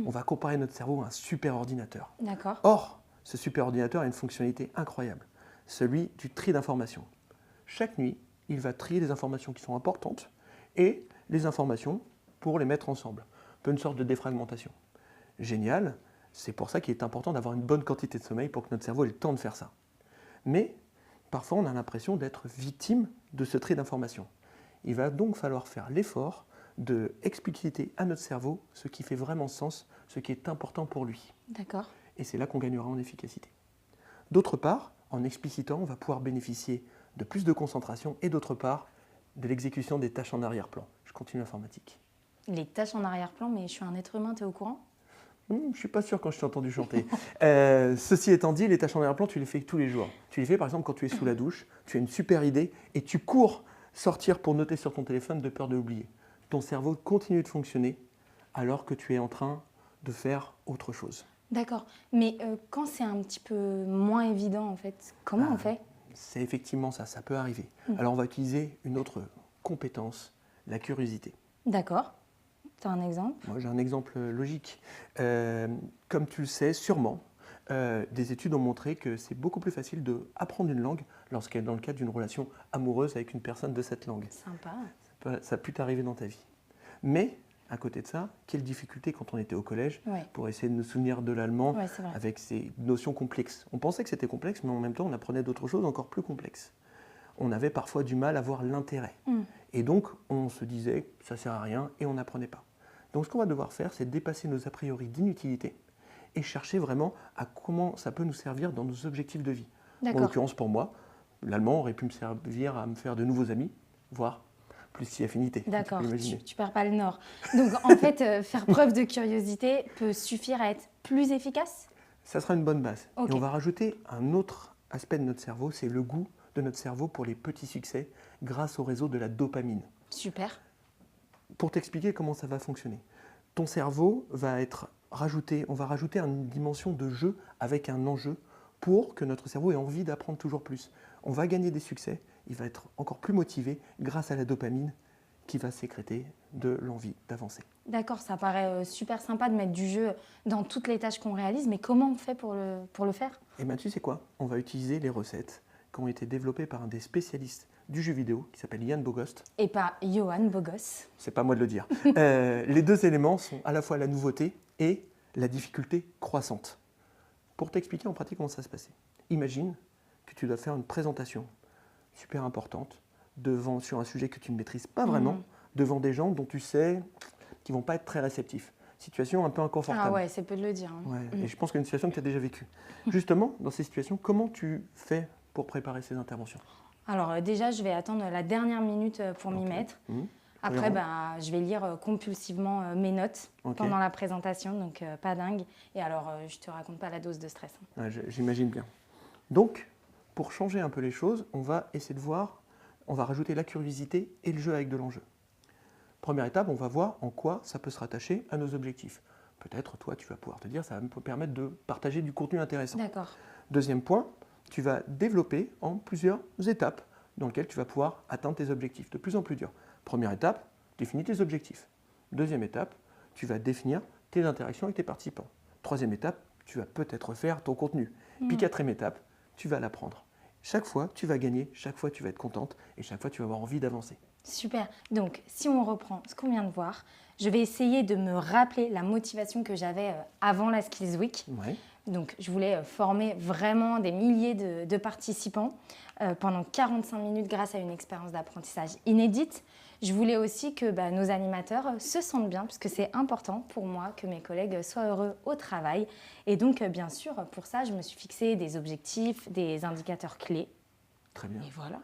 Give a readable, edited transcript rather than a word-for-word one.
On va comparer notre cerveau à un super ordinateur. D'accord. Or, ce super ordinateur a une fonctionnalité incroyable, celui du tri d'informations. Chaque nuit, il va trier les informations qui sont importantes et les informations pour les mettre ensemble. Un peu une sorte de défragmentation. Génial, c'est pour ça qu'il est important d'avoir une bonne quantité de sommeil pour que notre cerveau ait le temps de faire ça. Mais parfois, on a l'impression d'être victime de ce tri d'informations. Il va donc falloir faire l'effort d'expliciter à notre cerveau ce qui fait vraiment sens, ce qui est important pour lui. D'accord. Et c'est là qu'on gagnera en efficacité. D'autre part, en explicitant, on va pouvoir bénéficier de plus de concentration et d'autre part, de l'exécution des tâches en arrière-plan. Je continue l'informatique. Les tâches en arrière-plan, mais je suis un être humain, tu es au courant? Je ne suis pas sûr quand je t'ai entendu chanter. Ceci étant dit, les tâches en arrière-plan, tu les fais tous les jours. Tu les fais par exemple quand tu es sous la douche, tu as une super idée et tu cours sortir pour noter sur ton téléphone de peur de l'oublier. Ton cerveau continue de fonctionner alors que tu es en train de faire autre chose. D'accord. Mais quand c'est un petit peu moins évident, en fait, comment on fait? C'est effectivement ça, ça peut arriver. Alors on va utiliser une autre compétence, la curiosité. D'accord. Tu as un exemple? Moi j'ai un exemple logique. Comme tu le sais sûrement, des études ont montré que c'est beaucoup plus facile d'apprendre une langue lorsqu'elle est dans le cadre d'une relation amoureuse avec une personne de cette langue. Sympa. Ça a pu t'arriver dans ta vie. Mais, à côté de ça, quelle difficulté quand on était au collège pour essayer de nous souvenir de l'allemand avec ces notions complexes. On pensait que c'était complexe, mais en même temps, on apprenait d'autres choses encore plus complexes. On avait parfois du mal à voir l'intérêt. Et donc, on se disait, ça ne sert à rien, et on n'apprenait pas. Donc, ce qu'on va devoir faire, c'est dépasser nos a priori d'inutilité et chercher vraiment à comment ça peut nous servir dans nos objectifs de vie. En l'occurrence, pour moi, l'allemand aurait pu me servir à me faire de nouveaux amis, voire plus si affinité. D'accord, tu perds pas le nord. Donc en fait, faire preuve de curiosité peut suffire à être plus efficace? Ça sera une bonne base. Et on va rajouter un autre aspect de notre cerveau, c'est le goût de notre cerveau pour les petits succès grâce au réseau de la dopamine. Super. Pour t'expliquer comment ça va fonctionner, ton cerveau va être rajouté, on va rajouter une dimension de jeu avec un enjeu pour que notre cerveau ait envie d'apprendre toujours plus. On va gagner des succès, il va être encore plus motivé grâce à la dopamine qui va sécréter de l'envie d'avancer. D'accord, ça paraît super sympa de mettre du jeu dans toutes les tâches qu'on réalise, mais comment on fait pour le faire? Eh bien, tu sais quoi? On va utiliser les recettes qui ont été développées par un des spécialistes du jeu vidéo qui s'appelle Yann Bogost. Et pas Johan Bogos. C'est pas moi de le dire. Les deux éléments sont à la fois la nouveauté et la difficulté croissante. Pour t'expliquer en pratique comment ça se passait. Imagine que tu dois faire une présentation super importante sur un sujet que tu ne maîtrises pas vraiment, devant des gens dont tu sais qu'ils ne vont pas être très réceptifs. Situation un peu inconfortable. Ah ouais, c'est peu de le dire. Et je pense que c'est une situation que tu as déjà vécue. Justement, dans ces situations, comment tu fais pour préparer ces interventions? Alors déjà, je vais attendre la dernière minute pour m'y mettre. Après, je vais lire compulsivement mes notes pendant la présentation, donc pas dingue. Et alors, je te raconte pas la dose de stress. J'imagine bien. Donc, pour changer un peu les choses, on va essayer de voir, on va rajouter la curiosité et le jeu avec de l'enjeu. Première étape, on va voir en quoi ça peut se rattacher à nos objectifs. Peut-être, toi, tu vas pouvoir te dire, ça va me permettre de partager du contenu intéressant. D'accord. Deuxième point, tu vas développer en plusieurs étapes dans lesquelles tu vas pouvoir atteindre tes objectifs, de plus en plus durs. Première étape, définis tes objectifs. Deuxième étape, tu vas définir tes interactions avec tes participants. Troisième étape, tu vas peut-être faire ton contenu. Puis quatrième étape, tu vas l'apprendre. Chaque fois, tu vas gagner, chaque fois, tu vas être contente et chaque fois, tu vas avoir envie d'avancer. Super. Donc, si on reprend ce qu'on vient de voir, je vais essayer de me rappeler la motivation que j'avais avant la Skills Week. Donc, je voulais former vraiment des milliers de participants pendant 45 minutes grâce à une expérience d'apprentissage inédite. Je voulais aussi que nos animateurs se sentent bien, puisque c'est important pour moi que mes collègues soient heureux au travail. Et donc, bien sûr, pour ça, je me suis fixé des objectifs, des indicateurs clés. Très bien. Et voilà.